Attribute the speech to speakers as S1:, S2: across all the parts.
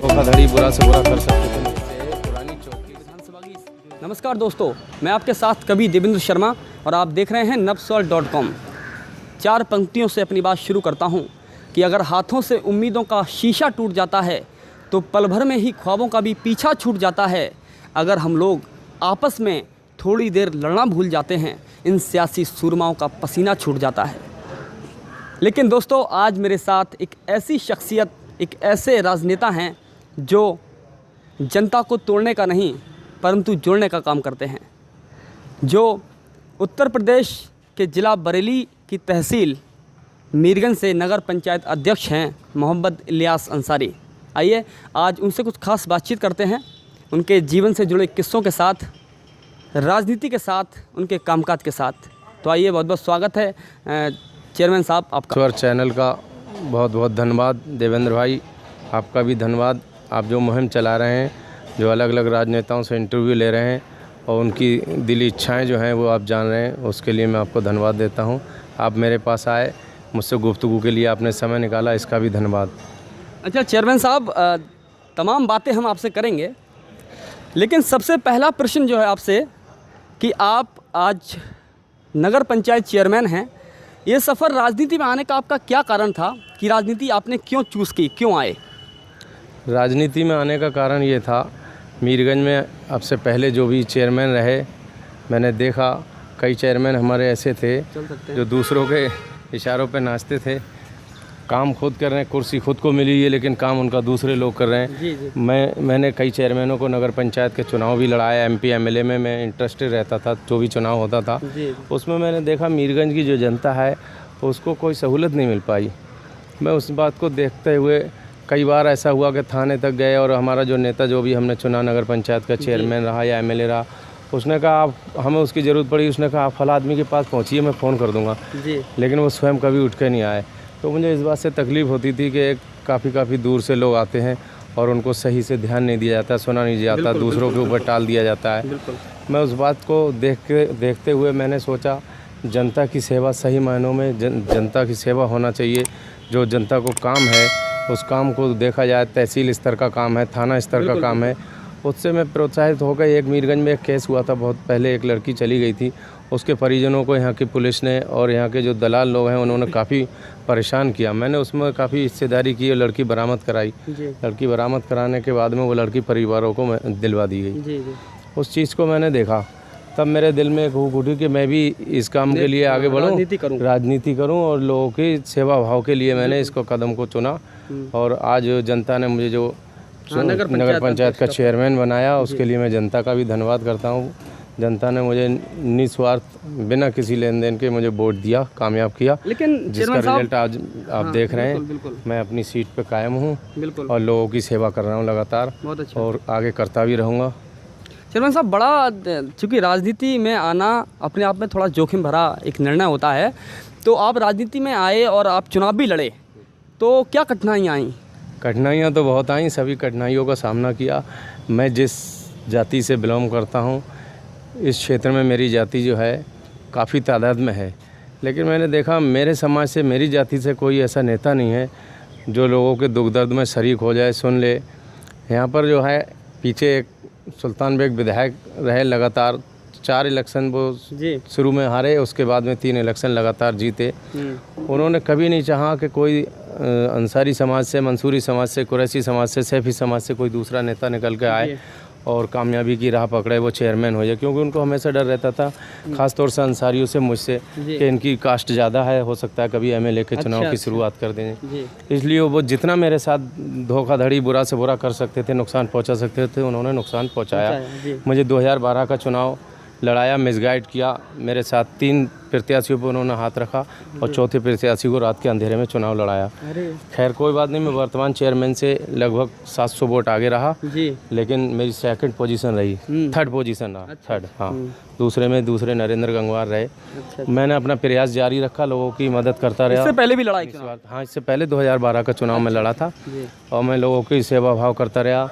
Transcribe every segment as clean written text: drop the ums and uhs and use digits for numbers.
S1: धोखाधड़ी बुरा से बुरा कर सकते थे। पुरानी चौकी विधानसभा की।
S2: नमस्कार दोस्तों, मैं आपके साथ कवि देवेंद्र शर्मा और आप देख रहे हैं nabsworld.com। 4 पंक्तियों से अपनी बात शुरू करता हूं कि अगर हाथों से उम्मीदों का शीशा टूट जाता है तो पल भर में ही ख्वाबों का भी पीछा छूट जाता है। अगर हम लोग आपस में थोड़ी देर लड़ना भूल जाते हैं, इन सियासी सूरमाओं का पसीना छूट जाता है। लेकिन दोस्तों, आज मेरे साथ एक ऐसी शख्सियत, एक ऐसे राजनेता हैं जो जनता को तोड़ने का नहीं परंतु जोड़ने का काम करते हैं, जो उत्तर प्रदेश के ज़िला बरेली की तहसील मीरगंज से नगर पंचायत अध्यक्ष हैं मोहम्मद इलियास अंसारी। आइए आज उनसे कुछ खास बातचीत करते हैं, उनके जीवन से जुड़े किस्सों के साथ, राजनीति के साथ, उनके कामकाज के साथ। तो आइए, बहुत बहुत स्वागत है चेयरमैन साहब आपका।
S1: स्वर चैनल का बहुत बहुत धन्यवाद देवेंद्र भाई, आपका भी धन्यवाद। आप जो मुहिम चला रहे हैं, जो अलग अलग राजनेताओं से इंटरव्यू ले रहे हैं और उनकी दिली इच्छाएं जो हैं वो आप जान रहे हैं, उसके लिए मैं आपको धन्यवाद देता हूं। आप मेरे पास आए, मुझसे गुफ्तगू के लिए आपने समय निकाला, इसका भी धन्यवाद।
S2: अच्छा चेयरमैन साहब, तमाम बातें हम आपसे करेंगे, लेकिन सबसे पहला प्रश्न जो है आपसे कि आप आज नगर पंचायत चेयरमैन हैं, ये सफ़र राजनीति में आने का आपका क्या कारण था कि राजनीति आपने क्यों चूज़ की, क्यों आए?
S1: राजनीति में आने का कारण ये था, मीरगंज में अब से पहले जो भी चेयरमैन रहे, मैंने देखा कई चेयरमैन हमारे ऐसे थे जो दूसरों के इशारों पे नाचते थे। काम खुद कर रहे हैं, कुर्सी खुद को मिली है, लेकिन काम उनका दूसरे लोग कर रहे हैं।
S2: जी।
S1: मैंने कई चेयरमैनों को नगर पंचायत के चुनाव भी लड़ाया, एमपी एमएलए में मैं इंटरेस्टेड रहता था, जो भी चुनाव होता था उसमें मैंने देखा मीरगंज की जो जनता है उसको कोई सहूलत नहीं मिल पाई। मैं उस बात को देखते हुए कई बार ऐसा हुआ कि थाने तक गए और हमारा जो नेता जो भी हमने चुना नगर पंचायत का चेयरमैन रहा या एमएलए रहा, उसने कहा आप, हमें उसकी ज़रूरत पड़ी, उसने कहा आप फला आदमी के पास पहुँचिए, मैं फ़ोन कर दूँगा। लेकिन वो स्वयं कभी उठ के नहीं आए। तो मुझे इस बात से तकलीफ़ होती थी कि काफ़ी दूर से लोग आते हैं और उनको सही से ध्यान नहीं दिया जाता, सुना नहीं जाता, दूसरों के ऊपर टाल दिया जाता है। मैं उस बात को देखते हुए मैंने सोचा जनता की सेवा, सही मायनों में जनता की सेवा होना चाहिए। जो जनता को काम है उस काम को देखा जाए, तहसील स्तर का काम है, थाना स्तर का काम है। उससे मैं प्रोत्साहित होकर, एक मीरगंज में एक केस हुआ था बहुत पहले, एक लड़की चली गई थी, उसके परिजनों को यहाँ की पुलिस ने और यहाँ के जो दलाल लोग हैं उन्होंने काफ़ी परेशान किया। मैंने उसमें काफ़ी हिस्सेदारी की और लड़की बरामद कराई। लड़की बरामद कराने के बाद में वो लड़की परिवारों को दिलवा दी गई। उस चीज़ को मैंने देखा, तब मेरे दिल में एक हुक उठी कि मैं भी इस काम के लिए आगे बढ़ूँ, राजनीति करूँ और लोगों की सेवा भाव के लिए मैंने इसको कदम को चुना। और आज जनता ने मुझे जो नगर पंचायत का चेयरमैन बनाया, उसके लिए मैं जनता का भी धन्यवाद करता हूँ। जनता ने मुझे निस्वार्थ, बिना किसी लेन देन के मुझे वोट दिया, कामयाब किया।
S2: लेकिन
S1: जिसका रिजल्ट आज आप देख रहे हैं। मैं अपनी सीट पे कायम हूँ और लोगों की सेवा कर रहा हूँ लगातार, और आगे करता भी रहूँगा।
S2: चेयरमैन साहब, बड़ा, चूँकि राजनीति में आना अपने आप में थोड़ा जोखिम भरा एक निर्णय होता है, तो आप राजनीति में आए और आप चुनाव भी लड़े, तो क्या कठिनाइयाँ आई?
S1: कठिनाइयाँ तो बहुत आई, सभी कठिनाइयों का सामना किया। मैं जिस जाति से बिलोंग करता हूँ, इस क्षेत्र में मेरी जाति जो है काफ़ी तादाद में है, लेकिन मैंने देखा मेरे समाज से, मेरी जाति से कोई ऐसा नेता नहीं है जो लोगों के दुख दर्द में शरीक हो जाए, सुन ले। यहाँ पर जो है, पीछे एक सुल्तान बेग विधायक रहे, लगातार 4 इलेक्शन वो शुरू में हारे, उसके बाद में 3 इलेक्शन लगातार जीते। उन्होंने कभी नहीं चाहा कि कोई अंसारी समाज से, मंसूरी समाज से, कुरैशी समाज से, सैफी समाज से कोई दूसरा नेता निकल के आए और कामयाबी की राह पकड़े, वो चेयरमैन हो जाए। क्योंकि उनको हमेशा डर रहता था, ख़ास तौर से अंसारियों से, मुझसे, कि इनकी कास्ट ज़्यादा है, हो सकता है कभी एमएलए के चुनाव की शुरुआत कर दें। इसलिए वो जितना मेरे साथ धोखाधड़ी बुरा से बुरा कर सकते थे, नुकसान पहुंचा सकते थे, उन्होंने नुकसान पहुंचाया। मुझे 2012 का चुनाव लड़ाया, मिसगाइड किया, मेरे साथ 3 प्रत्याशियों पर उन्होंने हाथ रखा और चौथे प्रत्याशी को रात के अंधेरे में चुनाव लड़ाया। खैर कोई बात नहीं, मैं वर्तमान चेयरमैन से लगभग 700 वोट आगे रहा, लेकिन मेरी 2nd पोजीशन रही, 3rd पोजीशन रहा, 3rd। हाँ, दूसरे नरेंद्र गंगवार रहे। मैंने अपना प्रयास जारी रखा, लोगों की मदद करता रहा।
S2: इससे पहले भी लड़ाई?
S1: हाँ, इससे पहले 2012 का चुनाव में लड़ा था और मैं लोगों की सेवा भाव करता रहा।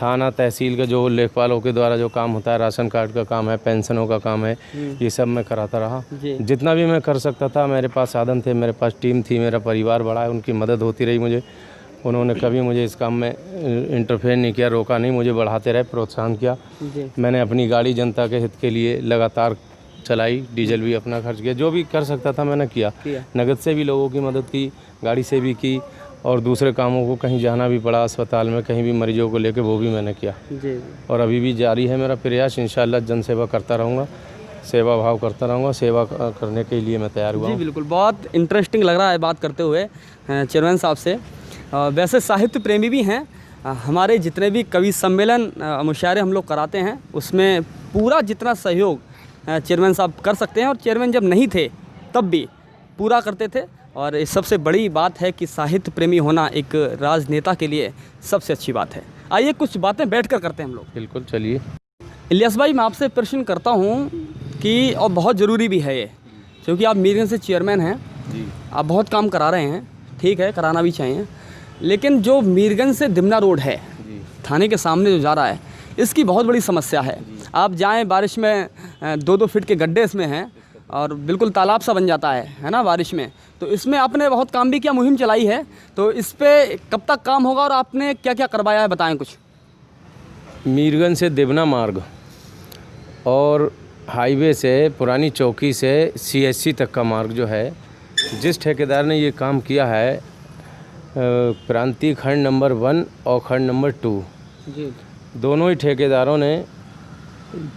S1: थाना तहसील के जो लेखपालों के द्वारा जो काम होता है, राशन कार्ड का काम है, पेंशनों का काम है, ये सब मैं कराता रहा। जितना भी मैं कर सकता था, मेरे पास साधन थे, मेरे पास टीम थी, मेरा परिवार बड़ा है, उनकी मदद होती रही मुझे। उन्होंने कभी मुझे इस काम में इंटरफेयर नहीं किया, रोका नहीं, मुझे बढ़ाते रहे, प्रोत्साहन किया। मैंने अपनी गाड़ी जनता के हित के लिए लगातार चलाई, डीजल भी अपना खर्च किया, जो भी कर सकता था मैंने किया। नगद से भी लोगों की मदद की, गाड़ी से भी की, और दूसरे कामों को कहीं जाना भी पड़ा अस्पताल में, कहीं भी मरीजों को लेके, वो भी मैंने किया। और अभी भी जारी है मेरा प्रयास। इंशाल्लाह जन सेवा करता रहूँगा, सेवा भाव करता रहूँगा, सेवा करने के लिए मैं तैयार हुआ
S2: जी
S1: हूँ।
S2: बिल्कुल, बहुत इंटरेस्टिंग लग रहा है बात करते हुए चेयरमैन साहब से। वैसे साहित्य प्रेमी भी हैं, हमारे जितने भी कवि सम्मेलन मुशायरे हम लोग कराते हैं उसमें पूरा जितना सहयोग चेयरमैन साहब कर सकते हैं, और चेयरमैन जब नहीं थे तब भी पूरा करते थे। और इस सबसे बड़ी बात है कि साहित्य प्रेमी होना एक राजनेता के लिए सबसे अच्छी बात है। आइए कुछ बातें बैठकर करते हैं हम लोग।
S1: बिल्कुल, चलिए।
S2: इलियास भाई, मैं आपसे प्रश्न करता हूँ कि, और बहुत ज़रूरी भी है ये, क्योंकि आप मीरगंज से चेयरमैन हैं
S1: जी,
S2: आप बहुत काम करा रहे हैं, ठीक है, कराना भी चाहिए, लेकिन जो मीरगंज से दिमना रोड है थाने के सामने जो जा रहा है, इसकी बहुत बड़ी समस्या है। आप जाएं बारिश में 2-2 फीट के गड्ढे इसमें हैं और बिल्कुल तालाब सा बन जाता है ना बारिश में। तो इसमें आपने बहुत काम भी किया, मुहिम चलाई है, तो इस पे कब तक काम होगा और आपने क्या क्या करवाया है, बताएं कुछ।
S1: मीरगंज से देवना मार्ग और हाईवे से पुरानी चौकी से CSC तक का मार्ग जो है, जिस ठेकेदार ने ये काम किया है, प्रांतीय खंड नंबर 1 और खंड नंबर 2
S2: जी,
S1: दोनों ही ठेकेदारों ने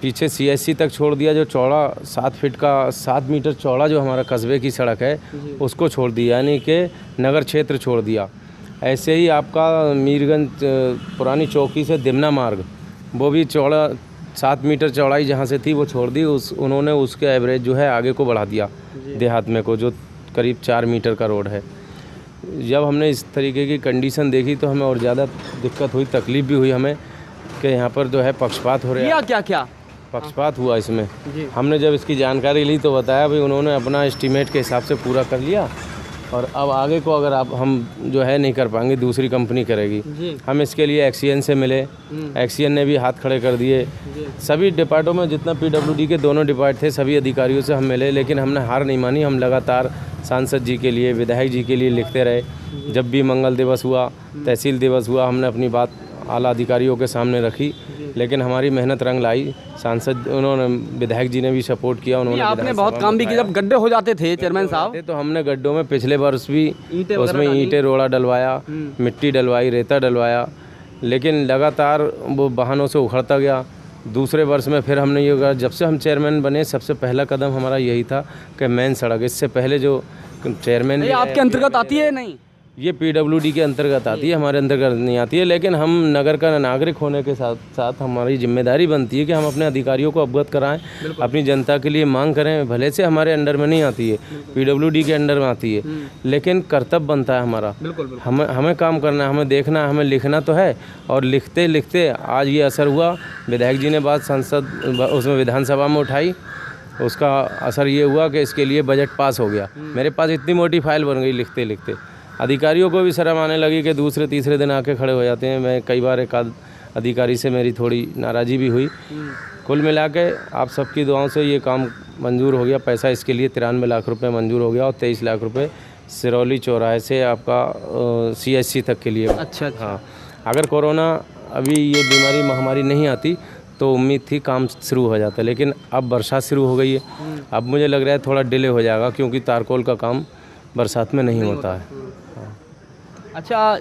S1: पीछे CSC तक छोड़ दिया, जो चौड़ा 7 फीट का 7 मीटर चौड़ा जो हमारा कस्बे की सड़क है उसको छोड़ दिया, यानी कि नगर क्षेत्र छोड़ दिया। ऐसे ही आपका मीरगंज पुरानी चौकी से दिमना मार्ग, वो भी चौड़ा 7 मीटर चौड़ाई जहाँ से थी वो छोड़ दी, उन्होंने उसके एवरेज जो है आगे को बढ़ा दिया देहात में को, जो करीब 4 मीटर का रोड है। जब हमने इस तरीके की कंडीशन देखी तो हमें और ज़्यादा दिक्कत हुई, तकलीफ़ भी हुई हमें कि यहाँ पर जो है पक्षपात हो रहा है।
S2: क्या
S1: पक्षपात हुआ इसमें। हमने जब इसकी जानकारी ली तो बताया भाई उन्होंने अपना एस्टीमेट के हिसाब से पूरा कर लिया, और अब आगे को अगर हम जो है नहीं कर पाएंगे, दूसरी कंपनी करेगी। हम इसके लिए एक्सीएन से मिले, एक्सीएन ने भी हाथ खड़े कर दिए। सभी डिपार्टों में जितना PWD के दोनों डिपार्ट थे, सभी अधिकारियों से हम मिले, लेकिन हमने हार नहीं मानी। हम लगातार सांसद जी के लिए, विधायक जी के लिए लिखते रहे। जब भी मंगल दिवस हुआ, तहसील दिवस हुआ, हमने अपनी बात आला अधिकारियों के सामने रखी, लेकिन हमारी मेहनत रंग लाई। सांसद, उन्होंने, विधायक जी ने भी सपोर्ट किया। उन्होंने
S2: आपने बहुत काम भी किया। जब गड्ढे हो जाते थे चेयरमैन साहब,
S1: तो हमने गड्ढों में पिछले वर्ष भी उसमें ईंटें रोड़ा डलवाया, मिट्टी डलवाई, रेता डलवाया, लेकिन लगातार वो वाहनों से उखड़ता गया। दूसरे वर्ष में फिर हमने ये कहा, जब से हम चेयरमैन बने सबसे पहला कदम हमारा यही था कि मेन सड़क, इससे पहले जो चेयरमैन
S2: आपके अंतर्गत आती है नहीं,
S1: ये PWD के अंतर्गत आती है, हमारे अंतर्गत नहीं आती है। लेकिन हम नगर का नागरिक होने के साथ साथ हमारी जिम्मेदारी बनती है कि हम अपने अधिकारियों को अवगत कराएं, अपनी जनता के लिए मांग करें। भले से हमारे अंडर में नहीं आती है, PWD के अंडर में आती है, लेकिन कर्तव्य बनता है हमारा। हमें काम करना है, हमें देखना है, हमें लिखना तो है। और लिखते लिखते आज ये असर हुआ। विधायक जी ने बात संसद उसमें विधानसभा में उठाई, उसका असर ये हुआ कि इसके लिए बजट पास हो गया। मेरे पास इतनी मोटी फाइल बन गई लिखते लिखते। अधिकारियों को भी शर्म आने लगी कि दूसरे तीसरे दिन आके खड़े हो जाते हैं। मैं कई बार एक अधिकारी से मेरी थोड़ी नाराज़गी भी हुई। कुल मिला के आप सबकी दुआओं से ये काम मंजूर हो गया। पैसा इसके लिए 93 लाख रुपए मंजूर हो गया, और 23 लाख रुपए सिरौली चौराहे से आपका CSC तक के लिए।
S2: अच्छा।
S1: हाँ, अगर कोरोना अभी ये बीमारी महामारी नहीं आती तो उम्मीद थी काम शुरू हो जाता, लेकिन अब बरसात शुरू हो गई है। अब मुझे लग रहा है थोड़ा डिले हो जाएगा, क्योंकि तारकोल का काम बरसात में नहीं होता है।
S2: अच्छा,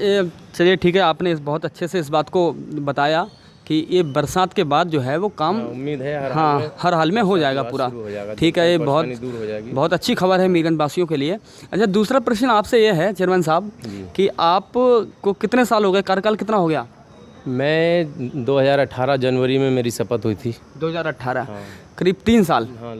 S2: चलिए ठीक है, आपने बहुत अच्छे से इस बात को बताया कि ये बरसात के बाद जो है वो काम
S1: उम्मीद है
S2: हर हाल में हो जाएगा पूरा। ठीक है, ये बहुत अच्छी खबर है मीरगंज वासियों के लिए। अच्छा, दूसरा प्रश्न आपसे ये है चेयरमैन साहब कि आपको कितने साल हो गए, कार्यकाल कितना हो गया?
S1: मैं 2018 जनवरी में मेरी शपथ हुई थी।
S2: 2018, करीब 3 साल।
S1: हाँ,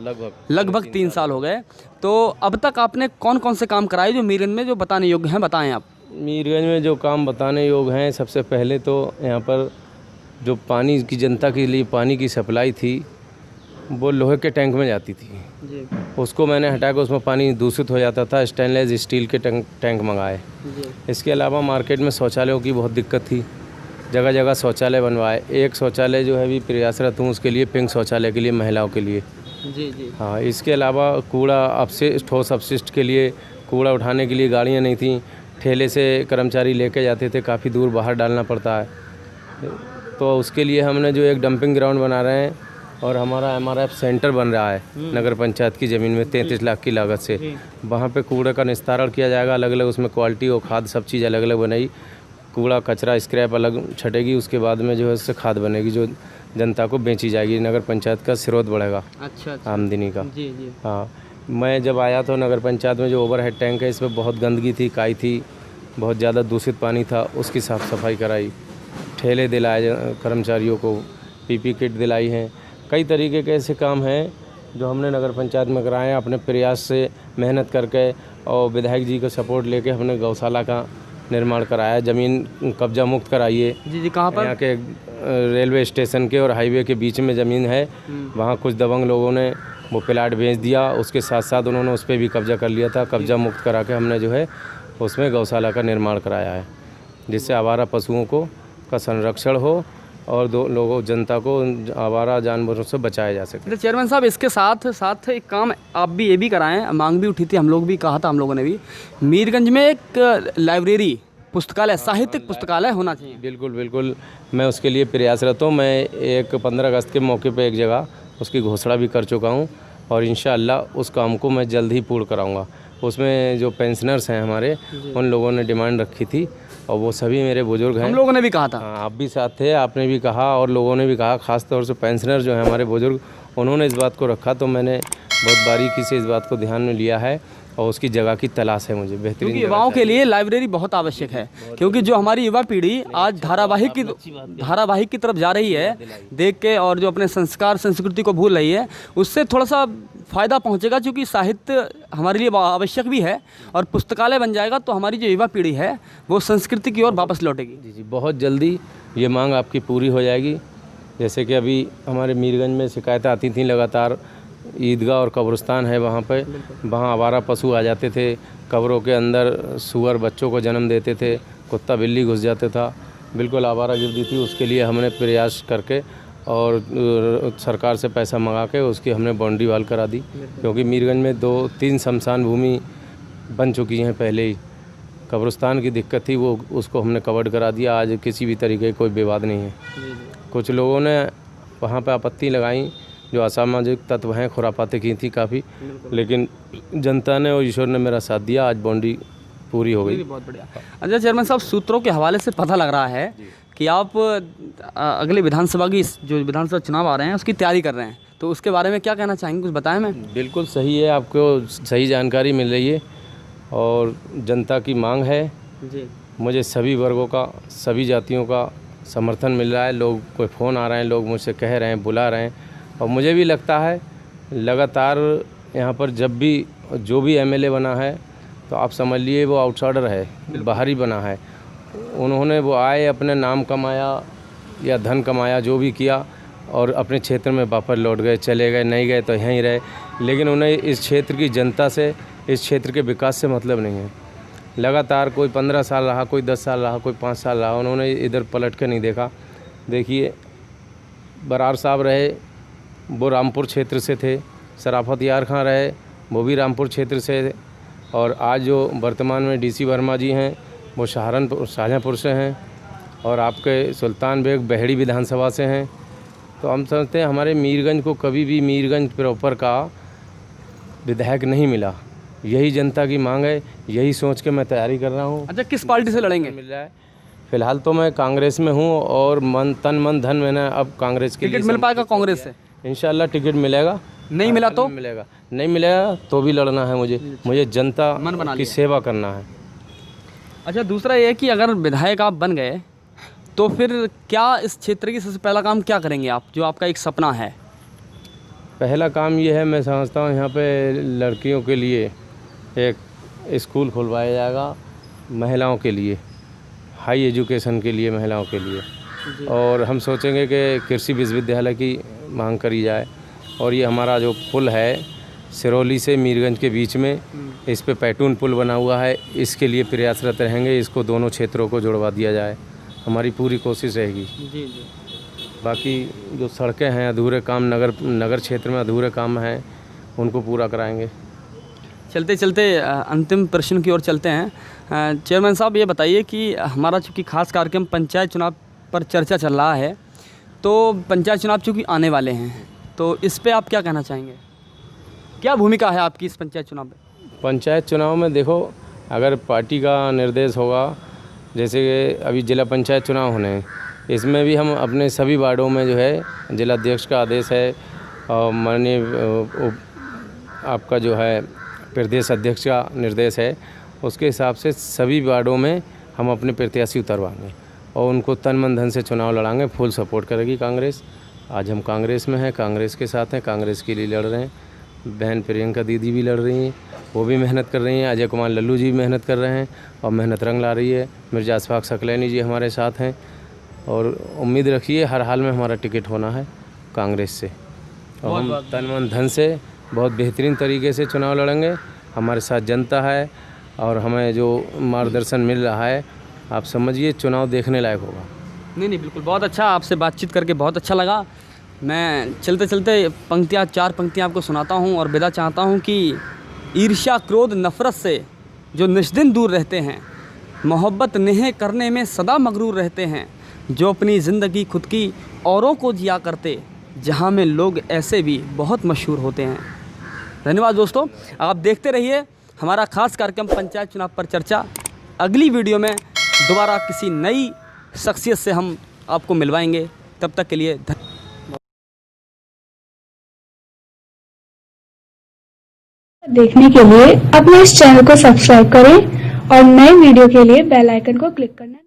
S2: लगभग 3 साल हो गए। तो अब तक आपने कौन कौन से काम कराए जो मीरगंज में जो बताने योग्य हैं, बताएं आप।
S1: मीरगंज में जो काम बताने योग्य हैं, सबसे पहले तो यहाँ पर जो पानी की जनता के लिए पानी की सप्लाई थी वो लोहे के टैंक में जाती थी जी। उसको मैंने हटा के उसमें पानी दूषित हो जाता था, स्टेनलेस स्टील के टैंक मंगाए। इसके अलावा मार्केट में शौचालयों की बहुत दिक्कत थी, जगह जगह शौचालय बनवाए। एक शौचालय जो है भी प्रयासरत हूँ उसके लिए, पिंक शौचालय के लिए, महिलाओं के लिए।
S2: जी।
S1: हाँ, इसके अलावा कूड़ा अपशिष्ट, ठोस अपशिष्ट के लिए कूड़ा उठाने के लिए गाड़ियाँ नहीं थी। ठेले से कर्मचारी लेके जाते थे, काफ़ी दूर बाहर डालना पड़ता है। तो उसके लिए हमने जो एक डंपिंग ग्राउंड बना रहे हैं और हमारा MRF सेंटर बन रहा है नगर पंचायत की ज़मीन में 33 लाख की लागत से। वहाँ पे कूड़े का निस्तारण किया जाएगा, अलग अलग उसमें क्वालिटी और खाद सब चीज़ अलग अलग बनाई। कूड़ा कचरा स्क्रैप अलग छटेगी, उसके बाद में जो है उससे खाद बनेगी जो जनता को बेची जाएगी। नगर पंचायत का स्रोत बढ़ेगा
S2: अच्छा
S1: आमदनी का।
S2: जी जी।
S1: हाँ, मैं जब आया तो नगर पंचायत में जो ओवरहेड टैंक है इसमें बहुत गंदगी थी, काई थी, बहुत ज़्यादा दूषित पानी था, उसकी साफ़ सफाई कराई, ठेले दिलाए कर्मचारियों को, PP किट दिलाई हैं। कई तरीके के ऐसे काम हैं जो हमने नगर पंचायत में कराए हैं अपने प्रयास से मेहनत करके, और विधायक जी का सपोर्ट लेके हमने गौशाला का निर्माण कराया, ज़मीन कब्जा मुक्त कराई है।
S2: जी जी। कहाँ पर?
S1: यहाँ के रेलवे स्टेशन के और हाईवे के बीच में ज़मीन है, वहाँ कुछ दबंग लोगों ने वो प्लाट बेच दिया, उसके साथ साथ उन्होंने उस पर भी कब्जा कर लिया था। कब्जा मुक्त करा के हमने जो है उसमें गौशाला का निर्माण कराया है, जिससे आवारा पशुओं को का संरक्षण हो और लोगों जनता को आवारा जानवरों से बचाया जा सके।
S2: तो चेयरमैन साहब, इसके साथ साथ एक काम आप भी ये भी कराएं, मांग भी उठी थी, हम लोग भी कहा था, हम लोगों ने भी, मीरगंज में एक लाइब्रेरी, पुस्तकालय, साहित्यिक पुस्तकालय होना चाहिए।
S1: बिल्कुल बिल्कुल, मैं उसके लिए प्रयासरत हूँ। मैं एक 15 अगस्त के मौके पे एक जगह उसकी घोषणा भी कर चुका हूँ और इंशाअल्लाह उस काम को मैं जल्द ही पूर्ण कराऊँगा। उसमें जो पेंशनर्स हैं हमारे, उन लोगों ने डिमांड रखी थी और वो सभी मेरे बुजुर्ग हैं।
S2: हम लोगों ने भी कहा था।
S1: हाँ, आप भी साथ थे, आपने भी कहा और लोगों ने भी कहा, ख़ास तौर से पेंशनर जो हैं हमारे बुजुर्ग, उन्होंने इस बात को रखा, तो मैंने बहुत बारीकी से इस बात को ध्यान में लिया है और उसकी जगह की तलाश है मुझे बेहतरीन।
S2: क्योंकि युवाओं के लिए लाइब्रेरी बहुत आवश्यक है, क्योंकि जो हमारी युवा पीढ़ी आज धारावाहिक की तरफ जा रही है देख के, और जो अपने संस्कार संस्कृति को भूल रही है, उससे थोड़ा सा फ़ायदा पहुंचेगा। क्योंकि साहित्य हमारे लिए आवश्यक भी है और पुस्तकालय बन जाएगा तो हमारी जो युवा पीढ़ी है वो संस्कृति की ओर वापस लौटेगी।
S1: जी जी, बहुत जल्दी ये मांग आपकी पूरी हो जाएगी। जैसे कि अभी हमारे मीरगंज में शिकायतें आती थीं लगातार, ईदगाह और कब्रिस्तान है वहाँ पे, वहाँ आवारा पशु आ जाते थे, कब्रों के अंदर सूअर बच्चों को जन्म देते थे, कुत्ता बिल्ली घुस जाता था, बिल्कुल आवारा गिरदी थी। उसके लिए हमने प्रयास करके और सरकार से पैसा मंगा के उसकी हमने बाउंड्री वाल करा दी, क्योंकि मीरगंज में 2-3 शमशान भूमि बन चुकी हैं पहले ही। कब्रिस्तान की दिक्कत थी, वो उसको हमने कवर्ड करा दिया। आज किसी भी तरीके का कोई विवाद नहीं है। कुछ लोगों ने वहाँ पे आपत्ति लगाई, जो असामाजिक तत्व हैं, खुरापाते की थी काफ़ी, लेकिन जनता ने और ईश्वर ने मेरा साथ दिया, आज बाउंड्री पूरी हो गई।
S2: बहुत बढ़िया। अच्छा चेयरमैन साहब, सूत्रों के हवाले से पता लग रहा है कि आप अगले विधानसभा की जो विधानसभा चुनाव आ रहे हैं उसकी तैयारी कर रहे हैं, तो उसके बारे में क्या कहना चाहेंगे, कुछ बताएं। मैं
S1: बिल्कुल सही है, आपको सही जानकारी मिल रही है और जनता की मांग है
S2: जी।
S1: मुझे सभी वर्गों का, सभी जातियों का समर्थन मिल रहा है। लोग कोई फ़ोन आ रहे हैं, लोग मुझसे कह रहे हैं, बुला रहे हैं, और मुझे भी लगता है लगातार यहाँ पर जब भी जो भी MLA बना है तो आप समझ लिए वो आउटसाइडर है, बाहरी बना है। उन्होंने वो आए, अपने नाम कमाया या धन कमाया, जो भी किया, और अपने क्षेत्र में वापस लौट गए, चले गए, नहीं गए तो यहीं रहे। लेकिन उन्हें इस क्षेत्र की जनता से, इस क्षेत्र के विकास से मतलब नहीं है। लगातार कोई 15 साल रहा, कोई 10 साल रहा, कोई 5 साल रहा, उन्होंने इधर पलट के नहीं देखा। देखिए, बरार साहब रहे, वो रामपुर क्षेत्र से थे, शराफत यार खां रहे, वो भी रामपुर क्षेत्र से थे, और आज जो वर्तमान में DC वर्मा जी हैं वो शाहजहाँपुर से हैं, और आपके सुल्तान बेग बहेड़ी विधानसभा से हैं। तो हम समझते हैं हमारे मीरगंज को कभी भी मीरगंज प्रॉपर का विधायक नहीं मिला। यही जनता की मांग है, यही सोच के मैं तैयारी कर रहा हूँ।
S2: अच्छा, किस पार्टी से लड़ेंगे?
S1: मिल रहा है फिलहाल तो मैं कांग्रेस में हूँ और मन धन मैंने अब कांग्रेस के लिए
S2: टिकट मिल पाएगा कांग्रेस से?
S1: इंशाल्लाह टिकट मिलेगा।
S2: नहीं मिला तो?
S1: मिलेगा, नहीं मिलेगा तो भी लड़ना है मुझे जनता की सेवा करना है।
S2: अच्छा, दूसरा ये है कि अगर विधायक आप बन गए तो फिर क्या इस क्षेत्र की सबसे पहला काम क्या करेंगे आप, जो आपका एक सपना है?
S1: पहला काम ये है, मैं समझता हूँ यहाँ पे लड़कियों के लिए एक स्कूल खुलवाया जाएगा, महिलाओं के लिए, हाई एजुकेशन के लिए, महिलाओं के लिए। और हम सोचेंगे कि कृषि विश्वविद्यालय की मांग करी जाए। और ये हमारा जो पुल है सिरौली से मीरगंज के बीच में, इस पे पैटून पुल बना हुआ है, इसके लिए प्रयासरत रहेंगे, इसको दोनों क्षेत्रों को जुड़वा दिया जाए, हमारी पूरी कोशिश रहेगी।
S2: जी जी।
S1: बाकी जो सड़कें हैं, अधूरे काम नगर क्षेत्र में अधूरे काम हैं, उनको पूरा कराएंगे।
S2: चलते चलते अंतिम प्रश्न की ओर चलते हैं। चेयरमैन साहब, ये बताइए कि हमारा चूँकि खास कार्यक्रम पंचायत चुनाव पर चर्चा चल रहा है, तो पंचायत चुनाव चूँकि आने वाले हैं, तो इस पे आप क्या कहना चाहेंगे? क्या भूमिका है आपकी इस पंचायत चुनाव में?
S1: पंचायत चुनाव में देखो, अगर पार्टी का निर्देश होगा, जैसे कि अभी जिला पंचायत चुनाव होने हैं, इसमें भी हम अपने सभी वार्डों में जो है जिला अध्यक्ष का आदेश है और माननीय आपका जो है प्रदेश अध्यक्ष का निर्देश है, उसके हिसाब से सभी वार्डों में हम अपने प्रत्याशी उतरवाएंगे और उनको तन मन धन से चुनाव लड़ाएंगे। फुल सपोर्ट करेगी कांग्रेस। आज हम कांग्रेस में हैं, कांग्रेस के साथ हैं, कांग्रेस के लिए लड़ रहे हैं। बहन प्रियंका दीदी भी लड़ रही हैं, वो भी मेहनत कर रही हैं। अजय कुमार लल्लू जी भी मेहनत कर रहे हैं और मेहनत रंग ला रही है। मिर्जा अशफाक सकलैनी जी हमारे साथ हैं और उम्मीद रखिए हर हाल में हमारा टिकट होना है कांग्रेस से और हम तन मन धन से बहुत बेहतरीन तरीके से चुनाव लड़ेंगे। हमारे साथ जनता है और हमें जो मार्गदर्शन मिल रहा है, आप समझिए चुनाव देखने लायक होगा।
S2: नहीं, बिल्कुल, बहुत अच्छा, आपसे बातचीत करके बहुत अच्छा लगा। मैं चलते चलते चार पंक्तियाँ आपको सुनाता हूँ और विदा चाहता हूँ कि ईर्ष्या, क्रोध, नफ़रत से जो निष्दिन दूर रहते हैं, मोहब्बत नेह करने में सदा मगरूर रहते हैं, जो अपनी ज़िंदगी खुद की औरों को जिया करते, जहाँ में लोग ऐसे भी बहुत मशहूर होते हैं। धन्यवाद दोस्तों, आप देखते रहिए हमारा खास कार्यक्रम पंचायत चुनाव पर चर्चा। अगली वीडियो में दोबारा किसी नई शख्सियत से हम आपको मिलवाएंगे। तब तक के लिए
S3: देखने के लिए अपने इस चैनल को सब्सक्राइब करें और नए वीडियो के लिए बेल आइकन को क्लिक करना